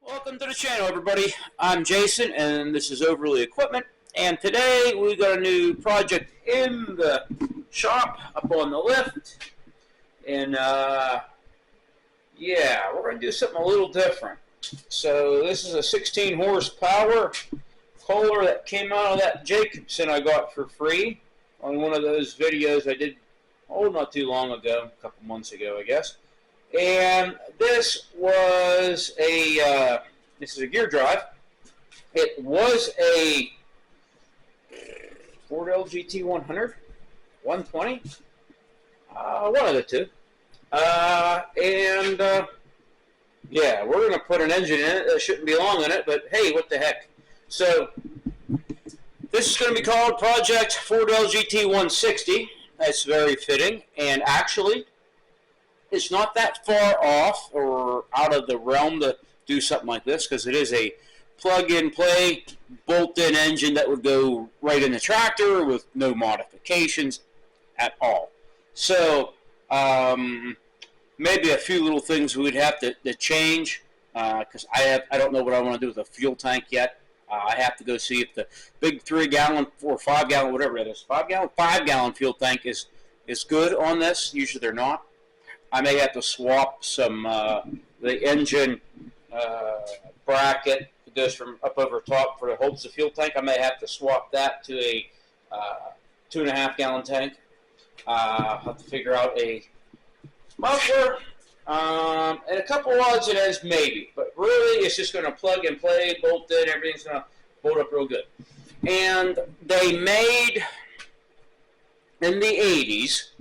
Welcome to the channel, everybody. I'm Jason, and this is Overly Equipment. And today we got a new project in the shop up on the lift. And yeah, we're going to do something a little different. So this is a 16 horsepower Kohler that came out of that Jacobsen I got for free on one of those videos I did, not too long ago, a couple months ago, I guess. And this was this is a gear drive. It was a Ford LGT 100, 120, one of the two. Yeah, we're going to put an engine in it that shouldn't belong in it, but hey, what the heck. So, this is going to be called Project Ford LGT 160. That's very fitting, and actually, it's not that far off or out of the realm to do something like this, because it is a plug-and-play, bolt-in engine that would go right in the tractor with no modifications at all. So, maybe a few little things we'd have to change, because I don't know what I want to do with the fuel tank yet. I have to go see if the big 3-gallon or 5-gallon, whatever it is, 5-gallon fuel tank is good on this. Usually they're not. I may have to swap some the engine bracket that goes from up over top for the holds the fuel tank. I may have to swap that to a 2.5-gallon tank. I'll have to figure out a muffler and a couple odds and ends maybe, but really it's just going to plug and play, bolt in, everything's going to bolt up real good. And they made in the 80s,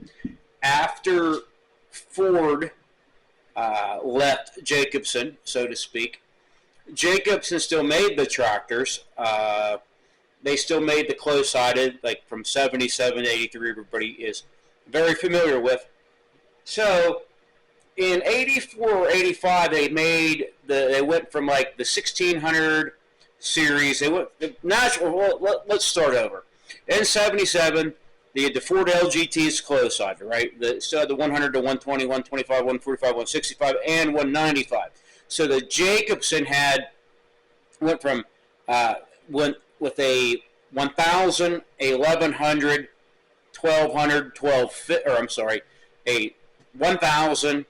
after Ford left Jacobsen, so to speak. Jacobsen still made the tractors. They still made the close-sided, like from 77 to 83, everybody is very familiar with. So, in 84 or 85, they went from like the 1600 series. They went natural. Well, let's start over. In 77. The Ford LGT's close-sided, right? Still had the 100 to 120, 125, 145, 165, and 195. So the Jacobsen went with a 1,000, a 1,100, 1,200, a 1,000,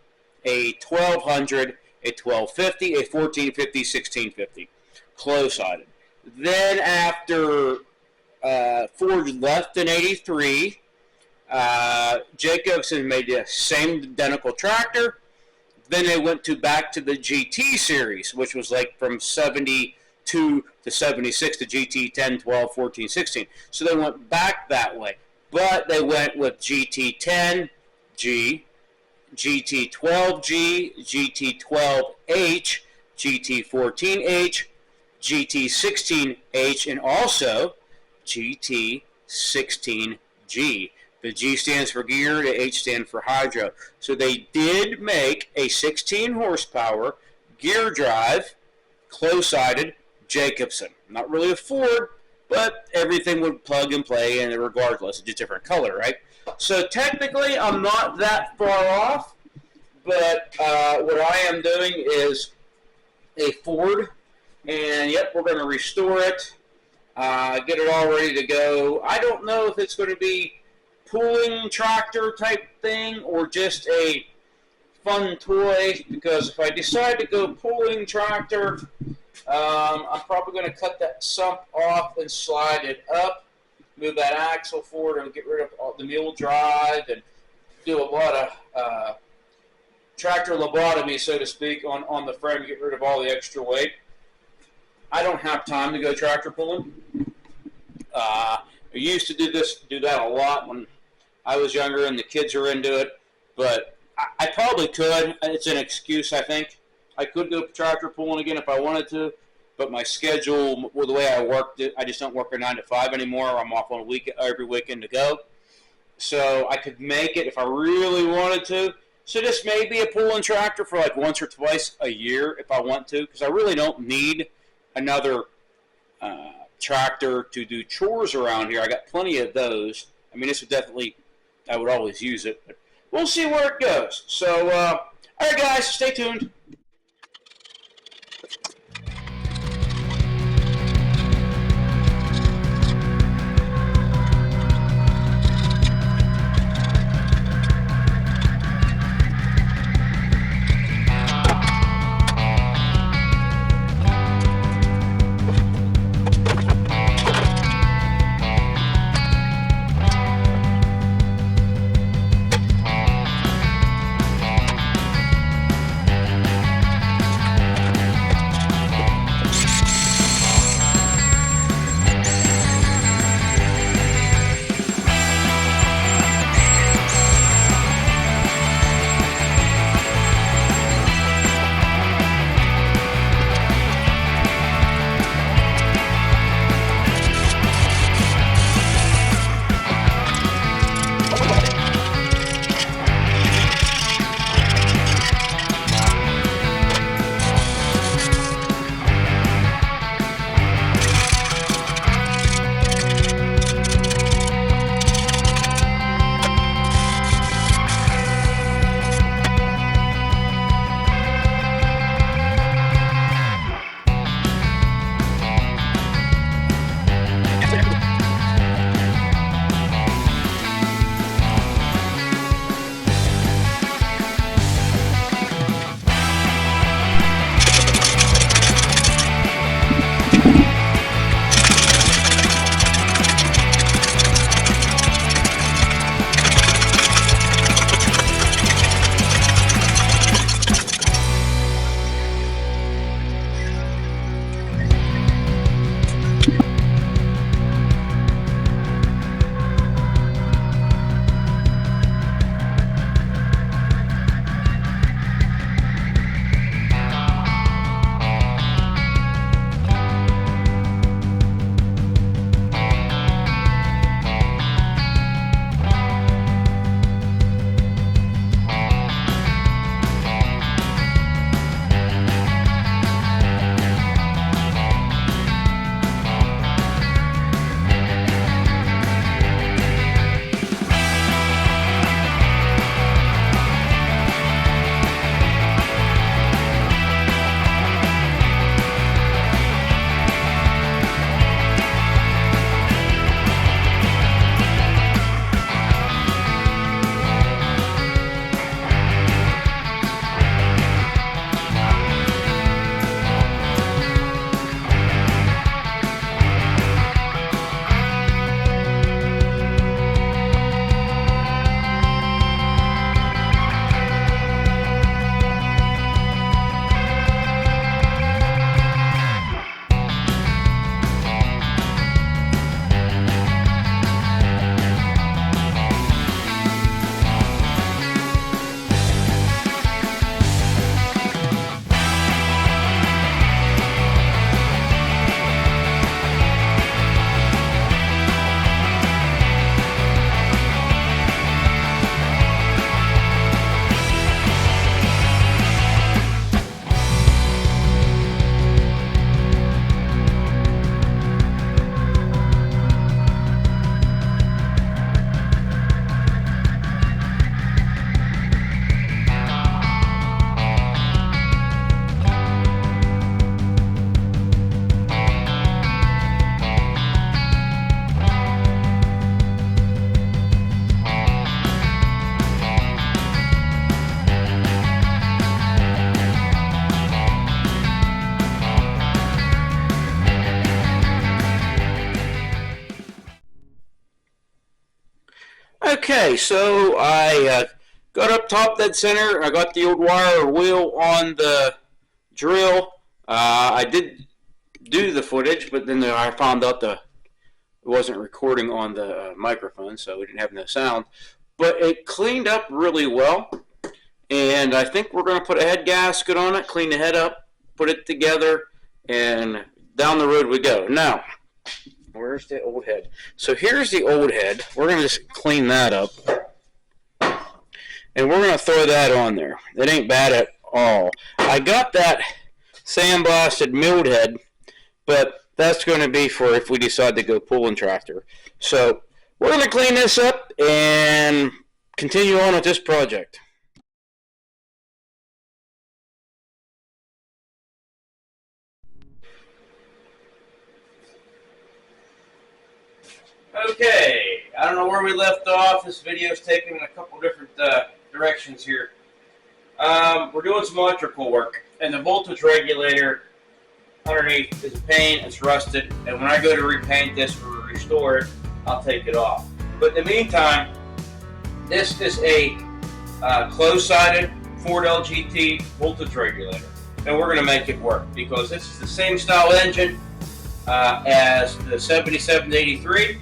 a 1,200, a 1,250, a 1,450, 1,650, close-sided. Then after Ford left in 83. Jacobsen made the same identical tractor. Then they went back to the GT series, which was like from 72 to 76 to GT 10, 12, 14, 16. So they went back that way. But they went with GT 10G, GT 12G, GT 12H, GT 14H, GT 16H, and also GT 16G. The G stands for gear, the H stands for hydro. So they did make a 16 horsepower gear drive, close-sided Jacobsen. Not really a Ford, but everything would plug and play, and regardless, it's just a different color, right? So technically, I'm not that far off, but what I am doing is a Ford, and yep, we're going to restore it. Get it all ready to go. I don't know if it's going to be pulling tractor type thing or just a fun toy, because if I decide to go pulling tractor, I'm probably going to cut that sump off and slide it up, move that axle forward and get rid of all the mule drive, and do a lot of tractor lobotomy, so to speak, on the frame, get rid of all the extra weight. I don't have time to go tractor pulling. I used to do that a lot when I was younger and the kids are into it, but I probably could. It's an excuse, I think. I could go tractor pulling again if I wanted to, but my schedule, well, the way I worked it, I just don't work a 9 to 5 anymore. I'm off on every weekend to go. So I could make it if I really wanted to. So this may be a pulling tractor for like once or twice a year if I want to, because I really don't need another tractor to do chores around here. I got plenty of those. I mean, this would definitely, I would always use it, but we'll see where it goes. So, all right, guys, stay tuned. Okay, so I got up top dead center. I got the old wire wheel on the drill. I did do the footage, but then I found out it wasn't recording on the microphone, so we didn't have no sound. But it cleaned up really well, and I think we're going to put a head gasket on it, clean the head up, put it together, and down the road we go. Now, where's the old head? So here's the old head. We're going to just clean that up, and we're going to throw that on there. It ain't bad at all. I got that sandblasted milled head, but that's going to be for if we decide to go pulling tractor. So we're going to clean this up and continue on with this project. Okay, I don't know where we left off. This video is taking a couple different directions here. We're doing some electrical work, and the voltage regulator underneath is a pain. It's rusted, and when I go to repaint this or restore it, I'll take it off. But in the meantime, this is a closed-sided Ford LGT voltage regulator, and we're going to make it work because this is the same style engine as the 7783.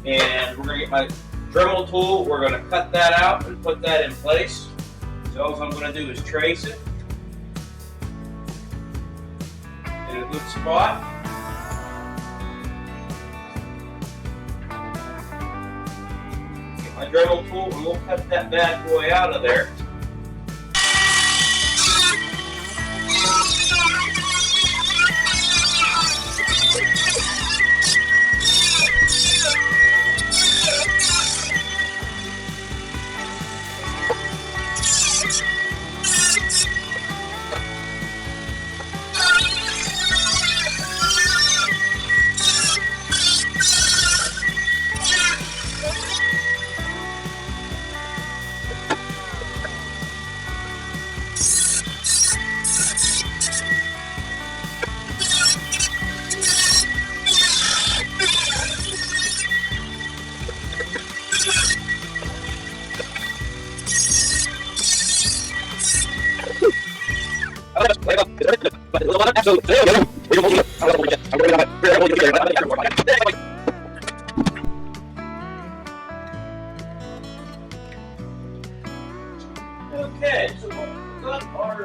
And we're going to get my Dremel tool. We're going to cut that out and put that in place. So all I'm going to do is trace it in a good spot. Get my Dremel tool and we'll cut that bad boy out of there. Okay, so we've got our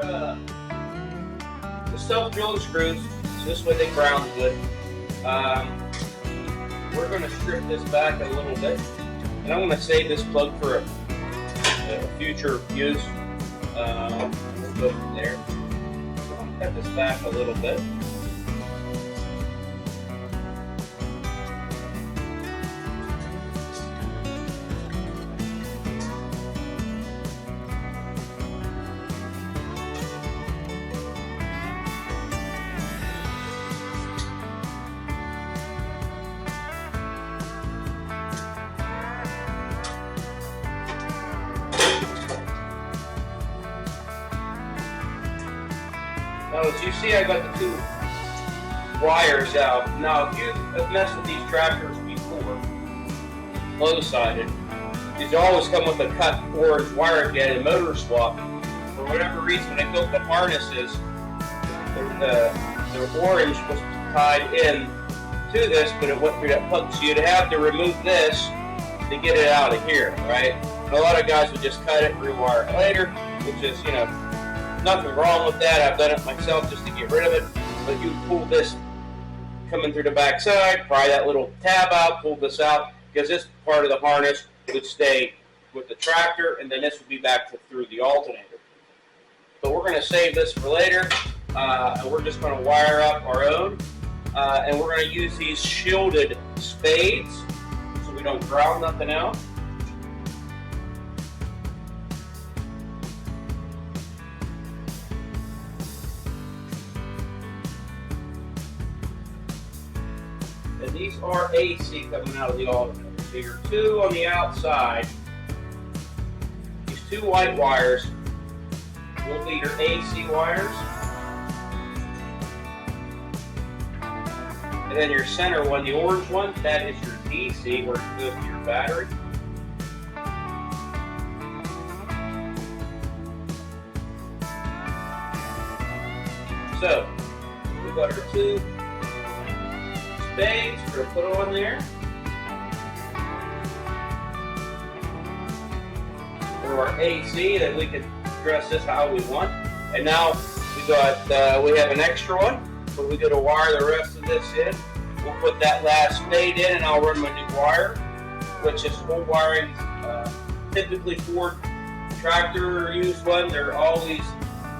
the self-drilled screws, so this way they ground good. We're going to strip this back a little bit, and I'm going to save this plug for a future use. We'll go from there. So I'm going to cut this back a little bit. Now, as you see, I got the two wires out. Now, if you have messed with these tractors before, low-sided, these always come with a cut orange wire if you had a motor swap. For whatever reason, when I built the harnesses, the orange was tied in to this, but it went through that plug. So you'd have to remove this to get it out of here, right? And a lot of guys would just cut it and rewire it later, which is, you know, nothing wrong with that. I've done it myself just to get rid of it. But you pull this coming through the back side, pry that little tab out, pull this out, because this part of the harness would stay with the tractor, and then this would be back through the alternator. But we're going to save this for later, and we're just going to wire up our own, and we're going to use these shielded spades so we don't ground nothing out. And these are AC coming out of the alternator. So your two on the outside, these two white wires will be your AC wires. And then your center one, the orange one, that is your DC, where it goes to your battery. So we got our two spades to put on there. For our AC, that we can dress this how we want. And now we have an extra one, but we got to wire the rest of this in. We'll put that last spade in, and I'll run my new wire, which is full wiring. Typically Ford tractor used one. They're always,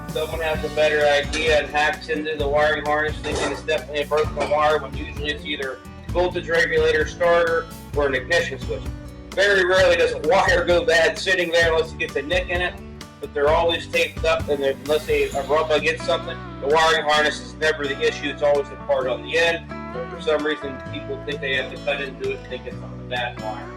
someone has a better idea and hacks into the wiring harness, thinking it's definitely a broken wire, when usually it's either voltage regulator, starter, or an ignition switch. Very rarely does a wire go bad sitting there unless you get the nick in it, but they're always taped up, and unless they rub against something, the wiring harness is never the issue. It's always the part on the end, but for some reason people think they have to cut into it and think it's on a bad wire.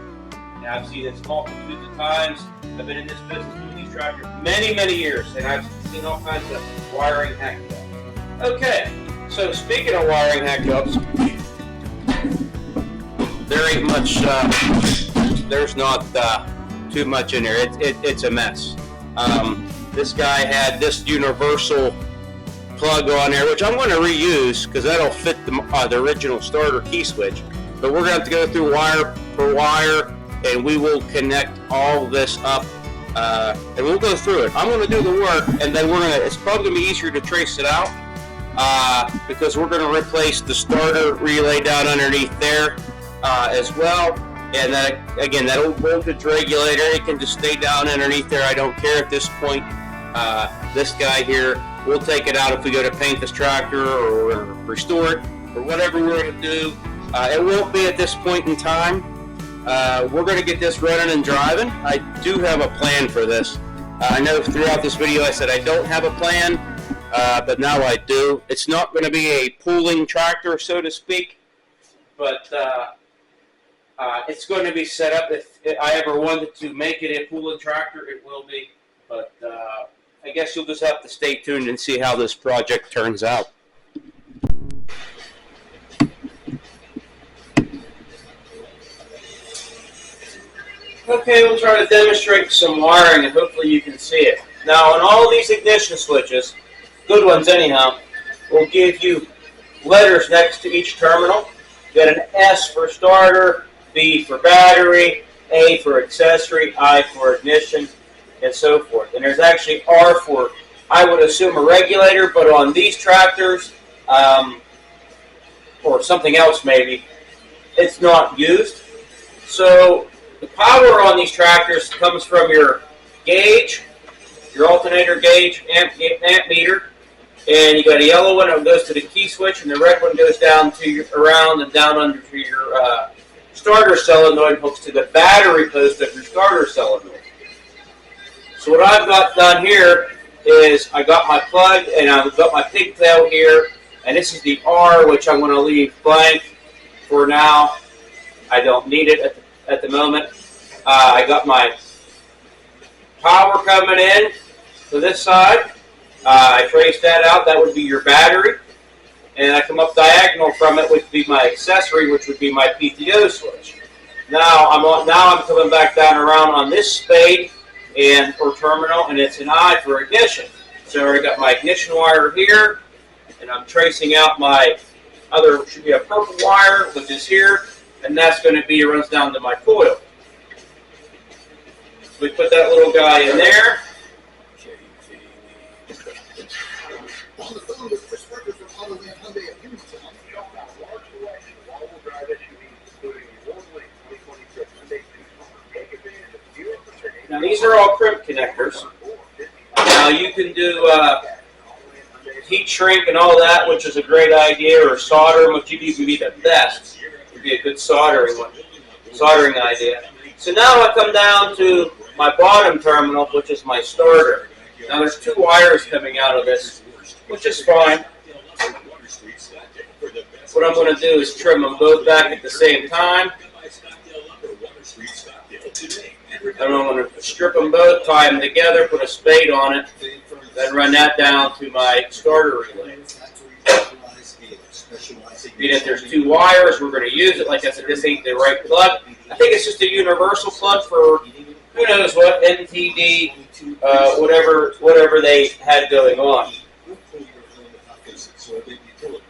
Now, I've seen this multitudes of times. I've been in this business doing these tractors many years, and I've seen all kinds of wiring hackups. Okay, so speaking of wiring hackups, there ain't much. There's not too much in there. It's a mess. This guy had this universal plug on there, which I'm going to reuse because that'll fit the original starter key switch. But we're going to have to go through wire per wire, and we will connect all this up, and we'll go through it. I'm going to do the work, and then it's probably going to be easier to trace it out because we're going to replace the starter relay down underneath there as well. And again, that old voltage regulator, it can just stay down underneath there. I don't care at this point. This guy here, we'll take it out if we go to paint this tractor or restore it or whatever we're going to do. It won't be at this point in time. We're going to get this running and driving. I do have a plan for this. I know throughout this video I said I don't have a plan, but now I do. It's not going to be a pulling tractor, so to speak, but it's going to be set up. If I ever wanted to make it a pulling tractor, it will be. But I guess you'll just have to stay tuned and see how this project turns out. Okay, we'll try to demonstrate some wiring, and hopefully you can see it. Now, on all these ignition switches, good ones anyhow, will give you letters next to each terminal. You got an S for starter, B for battery, A for accessory, I for ignition, and so forth. And there's actually R for, I would assume, a regulator, but on these tractors, or something else maybe, it's not used. So the power on these tractors comes from your gauge, your alternator gauge, amp meter, and you got a yellow one that goes to the key switch, and the red one goes down to around and down under to your starter solenoid, hooks to the battery post of your starter solenoid. So what I've got done here is I got my plug and I've got my pigtail here, and this is the R, which I'm going to leave blank for now. I don't need it at the moment. I got my power coming in to this side. I traced that out. That would be your battery. And I come up diagonal from it, which would be my accessory, which would be my PTO switch. Now I'm coming back down around on this spade or terminal, and it's an I for ignition. So I got my ignition wire here, and I'm tracing out my other, should be a purple wire, which is here, and that's going to be, it runs down to my coil. We put that little guy in there. Now these are all crimp connectors. Now you can do heat shrink and all that, which is a great idea, or solder, which would even be the best. It would be a good soldering idea. So now I come down to my bottom terminal, which is my starter. Now there's two wires coming out of this, which is fine. What I'm going to do is trim them both back at the same time. And I'm going to strip them both, tie them together, put a spade on it, then run that down to my starter relay. Being that there's two wires, we're going to use it. Like I said, this ain't the right plug. I think it's just a universal plug for who knows what, NTD, whatever they had going on.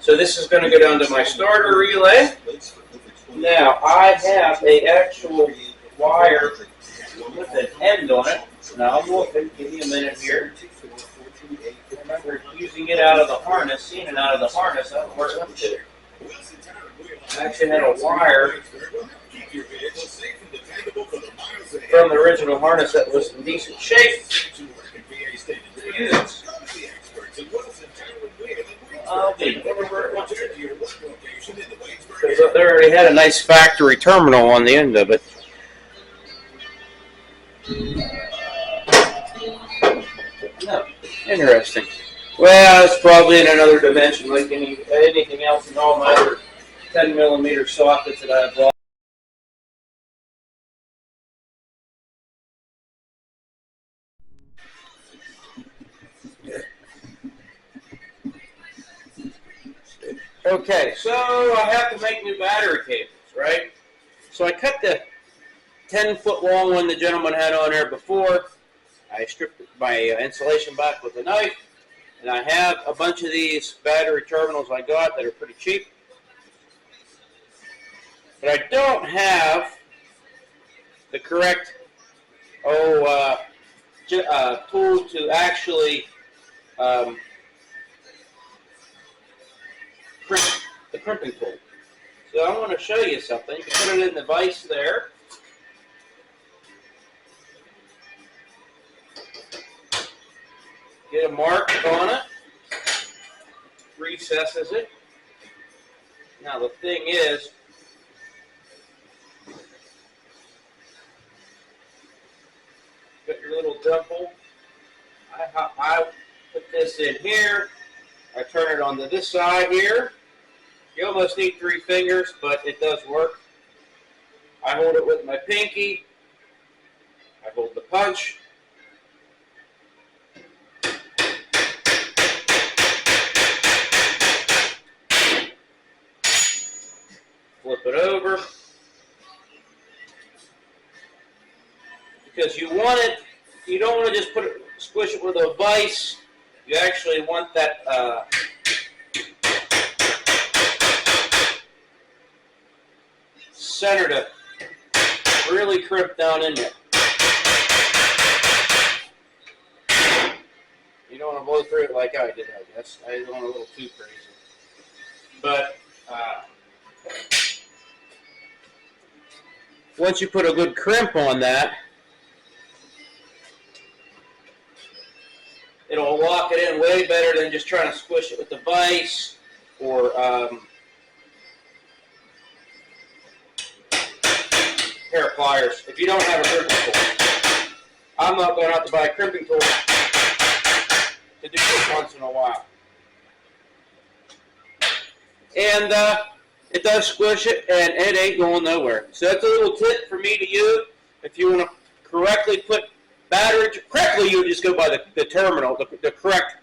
So this is going to go down to my starter relay. Now I have a actual wire with an end on it. Now I'm looking, give me a minute here. Remember using it out of the harness, seeing it out of the harness, that works up to it. I actually had a wire from the original harness that was in decent shape to use. Because they already had a nice factory terminal on the end of it. No, interesting. Well, it's probably in another dimension, like anything else in all my other 10mm sockets that I've bought. Okay, so I have to make new battery cables, right? So I cut the 10-foot long one the gentleman had on there before. I stripped my insulation back with a knife, and I have a bunch of these battery terminals I got that are pretty cheap. But I don't have the correct tool to actually crimp the crimping tool. So I want to show you something. You can put it in the vise there. Get a mark on it. Recesses it. Now the thing is, got your little dimple. I put this in here. I turn it onto this side here. You almost need 3 fingers, but it does work. I hold it with my pinky. I hold the punch. Flip it over. Because you want it, you don't want to just squish it with a vise. You actually want that center to really crimp down in there. You don't want to blow through it like I did, I guess. I went a little too crazy. But once you put a good crimp on that, it'll lock it in way better than just trying to squish it with the vise or pair of pliers. If you don't have a crimping tool, I'm not going out to buy a crimping tool to do this once in a while. And it does squish it, and it ain't going nowhere. So that's a little tip for me to use. If you want to correctly put battery, correctly you just go by the terminal, the correct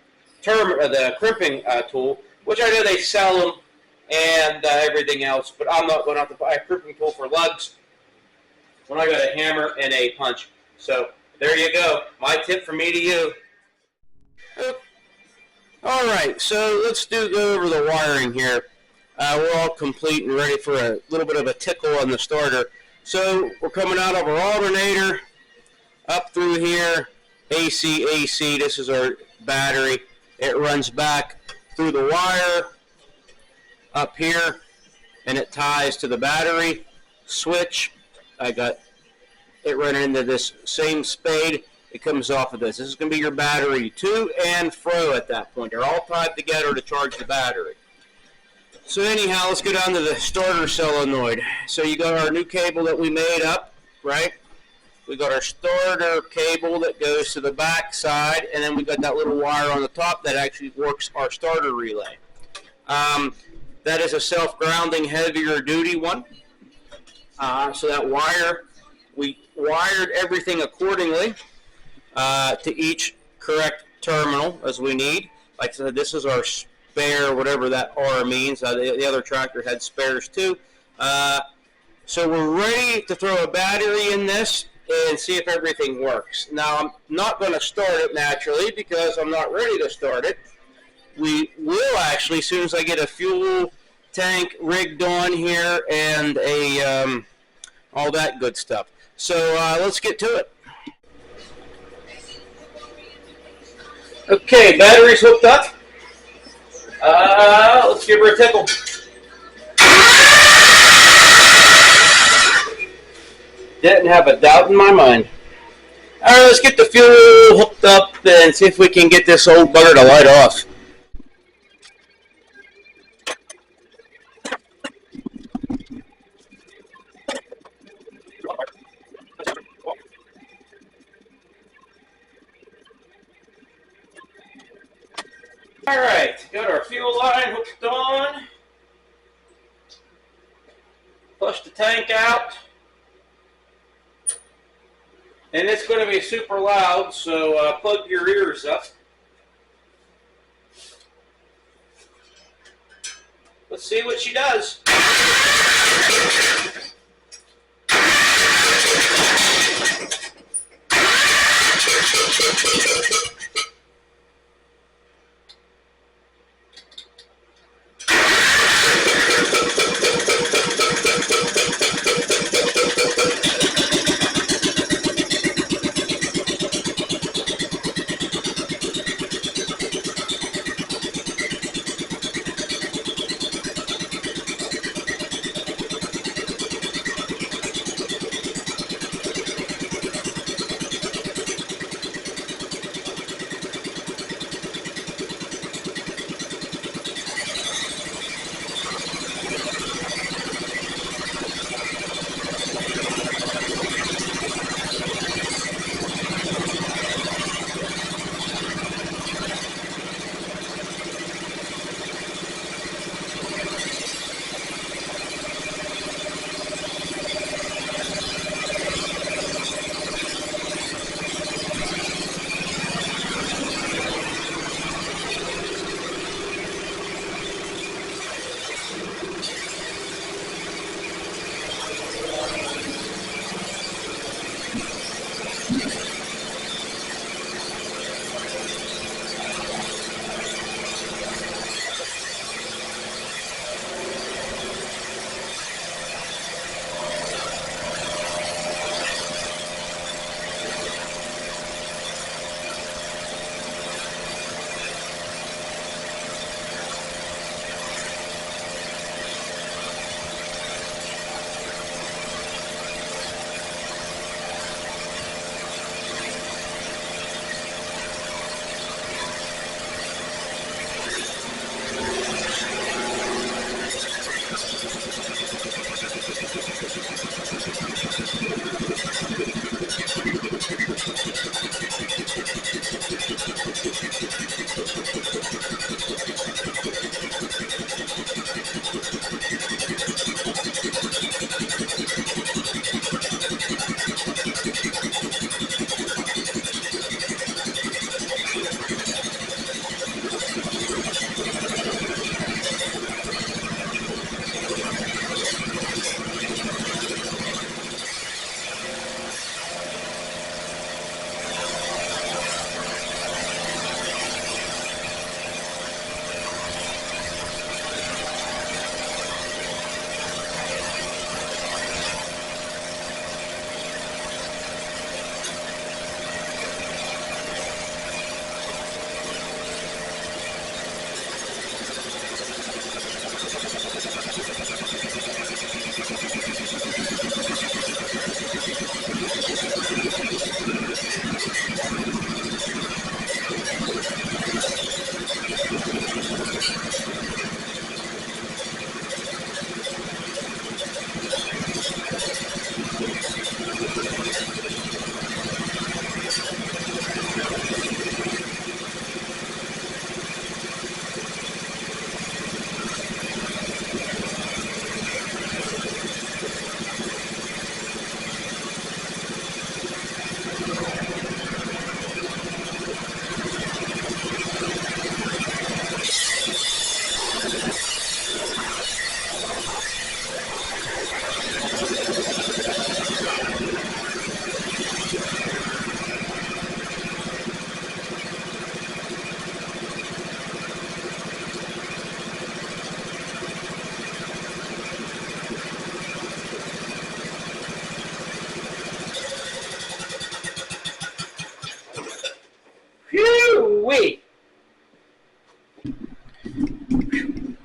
the crimping tool, which I know they sell them and everything else, but I'm not going out to buy a crimping tool for lugs when I got a hammer and a punch. So there you go. My tip from me to you. All right, so let's go over the wiring here. We're all complete and ready for a little bit of a tickle on the starter. So we're coming out of our alternator, up through here, AC. This is our battery. It runs back through the wire up here, and it ties to the battery switch. I got it running into this same spade. It comes off of this. This is going to be your battery to and fro at that point. They're all tied together to charge the battery. So anyhow, let's go down to the starter solenoid. So you got our new cable that we made up, right? We got our starter cable that goes to the back side, and then we got that little wire on the top that actually works our starter relay. That is a self-grounding, heavier duty one. So that wire, we wired everything accordingly to each correct terminal as we need. Like I said, this is our spare, whatever that R means. The other tractor had spares too. So we're ready to throw a battery in this and see if everything works. Now, I'm not going to start it naturally because I'm not ready to start it. we will actually, as soon as I get a fuel tank rigged on here and all that good stuff. So let's get to it. Okay, battery's hooked up. Let's give her a tickle. Didn't have a doubt in my mind. All right, let's get the fuel hooked up and see if we can get this old bugger to light off. All right, got our fuel line hooked on. Push the tank out. And it's going to be super loud, so plug your ears up. Let's see what she does.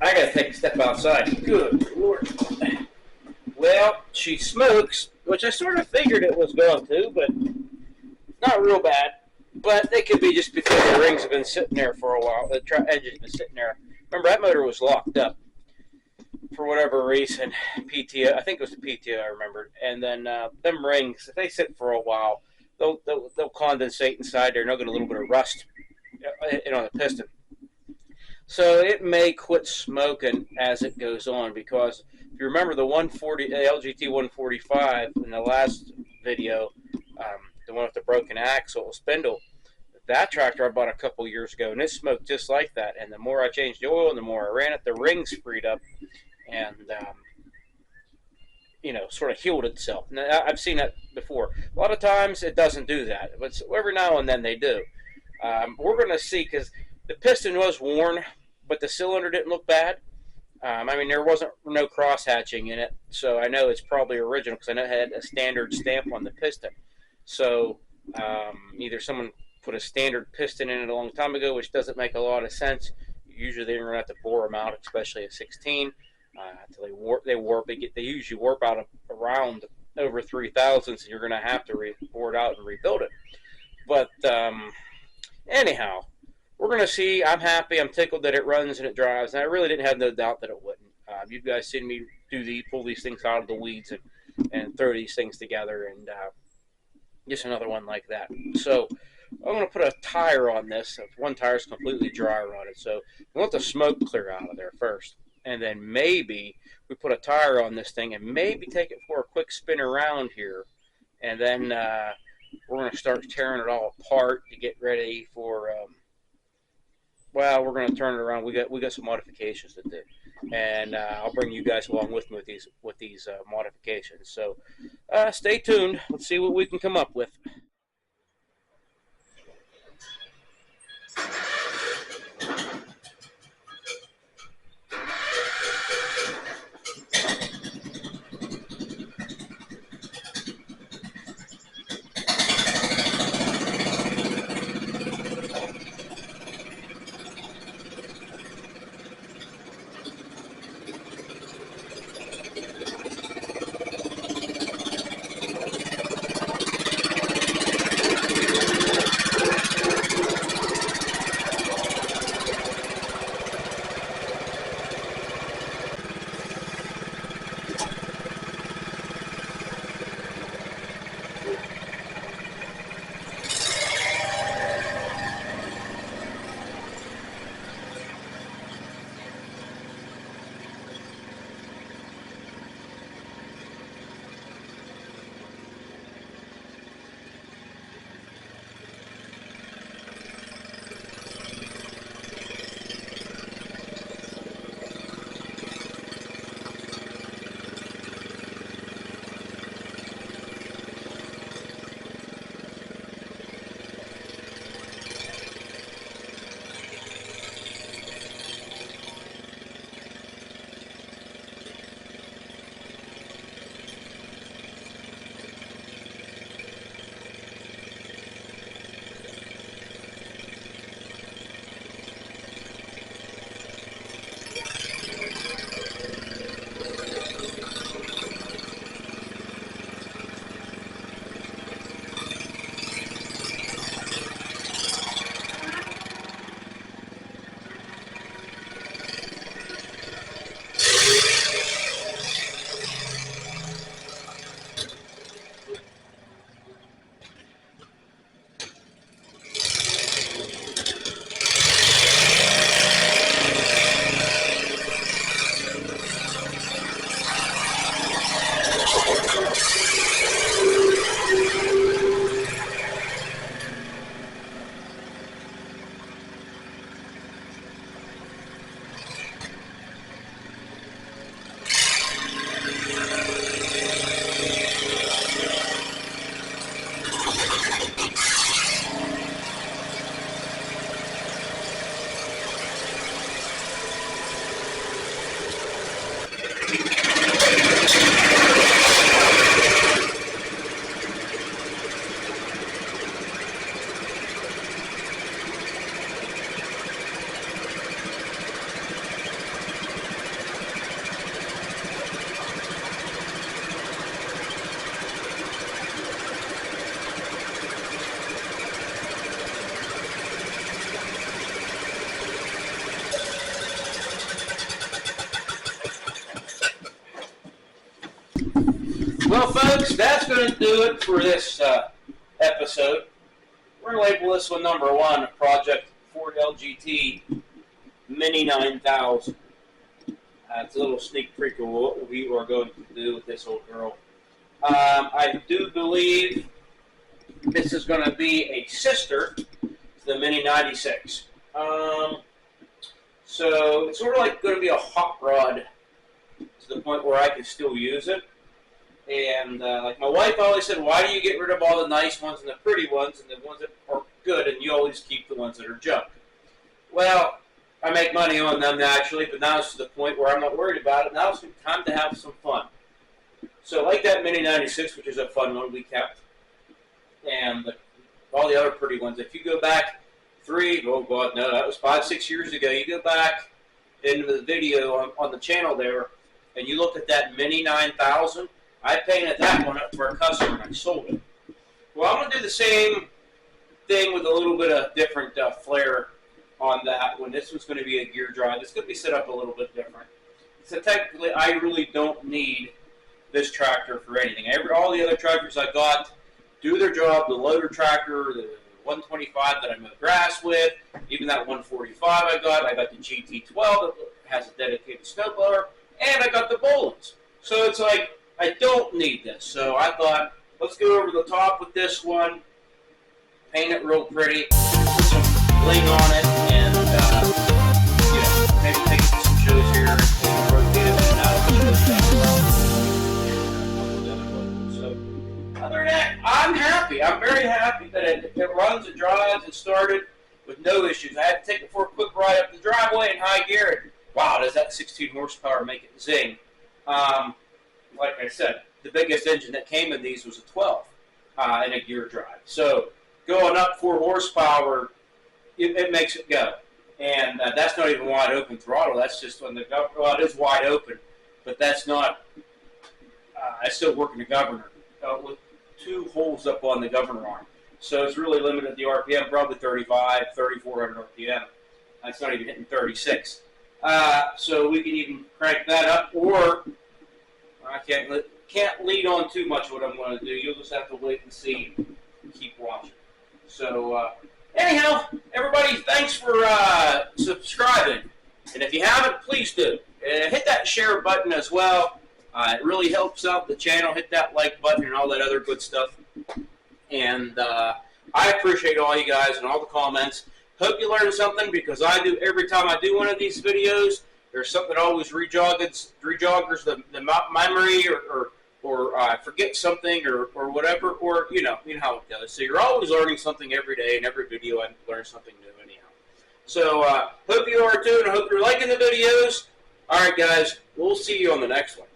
I gotta take a step outside. Good Lord. Well, she smokes, which I sort of figured it was going to, but not real bad. But they could be just because the rings have been sitting there for a while. The edge has been sitting there. Remember, that motor was locked up for whatever reason. PTO, I think it was the PTO, I remembered. And then them rings, if they sit for a while, they'll condensate inside there, and they'll get a little bit of rust on the piston. So it may quit smoking as it goes on, because if you remember the LGT 145 in the last video, the one with the broken axle spindle, that tractor I bought a couple years ago, and it smoked just like that. And the more I changed the oil and the more I ran it, the rings freed up and sort of healed itself. Now, I've seen that before. A lot of times it doesn't do that, but every now and then they do. We're going to see, because the piston was worn, but the cylinder didn't look bad. There wasn't no cross hatching in it, so I know it's probably original, because I know it had a standard stamp on the piston. So either someone put a standard piston in it a long time ago, which doesn't make a lot of sense. Usually they're going to have to bore them out, especially a 16, until they warp. They usually warp out around over 3,000, so you're going to have to bore it out and rebuild it. But anyhow, we're going to see. I'm happy. I'm tickled that it runs and it drives, and I really didn't have no doubt that it wouldn't. You guys seen me pull these things out of the weeds and throw these things together, and just another one like that. So I'm going to put a tire on this. One tire is completely dry rotted, so we want the smoke clear out of there first, and then maybe we put a tire on this thing and maybe take it for a quick spin around here, and then we're going to start tearing it all apart to get ready for we're going to turn it around. We got some modifications to do, and I'll bring you guys along with me with these modifications. So stay tuned. Let's see what we can come up with. folks, that's going to do it for this episode. We're going to label this one number 1, Project Ford LGT Mini 9000. It's a little sneak peek of what we are going to do with this old girl. I do believe this is going to be a sister to the Mini 96. So it's sort of like going to be a hot rod to the point where I can still use it. And like my wife always said, why do you get rid of all the nice ones and the pretty ones and the ones that are good, and you always keep the ones that are junk? Well, I make money on them naturally, but now it's to the point where I'm not worried about it. Now it's time to have some fun. So like that Mini 96, which is a fun one we kept, and all the other pretty ones. If you go back that was 5-6 years ago. You go back into the video on the channel there, and you look at that Mini 9000. I painted that one up for a customer and I sold it. Well, I'm going to do the same thing with a little bit of different flair on that one. This one's going to be a gear drive. It's going to be set up a little bit different. So technically, I really don't need this tractor for anything. All the other tractors I got do their job. The loader tractor, the 125 that I mow grass with, even that 145 I got the GT12 that has a dedicated snowblower, and I got the Bollins. So it's like, I don't need this. So I thought, let's go over the top with this one, paint it real pretty, put some bling on it, and maybe take it to some shows here, and rotate it in and out of the shows. So other than that, I'm happy. I'm very happy that it runs, it drives, it started with no issues. I had to take it for a quick ride up the driveway in high gear, and wow, does that 16 horsepower make it zing. Like I said, the biggest engine that came in these was a 12 in a gear drive. So going up 4 horsepower, it makes it go. And that's not even wide open throttle. That's just when it is wide open, but that's not. I still work in the governor with 2 holes up on the governor arm. So it's really limited the RPM, probably 3,400 RPM. That's not even hitting 36. So we can even crank that up, or I can't lead on too much what I'm going to do. You'll just have to wait and see and keep watching. So anyhow, everybody, thanks for subscribing. And if you haven't, please do. Hit that share button as well. It really helps out the channel. Hit that like button and all that other good stuff. And I appreciate all you guys and all the comments. Hope you learned something, because I do every time I do one of these videos. There's something that always rejoggers the memory, or I forget something, or whatever, or you know how it goes. So you're always learning something every day. In every video, I learn something new anyhow. So hope you are too, and I hope you're liking the videos. All right, guys, we'll see you on the next one.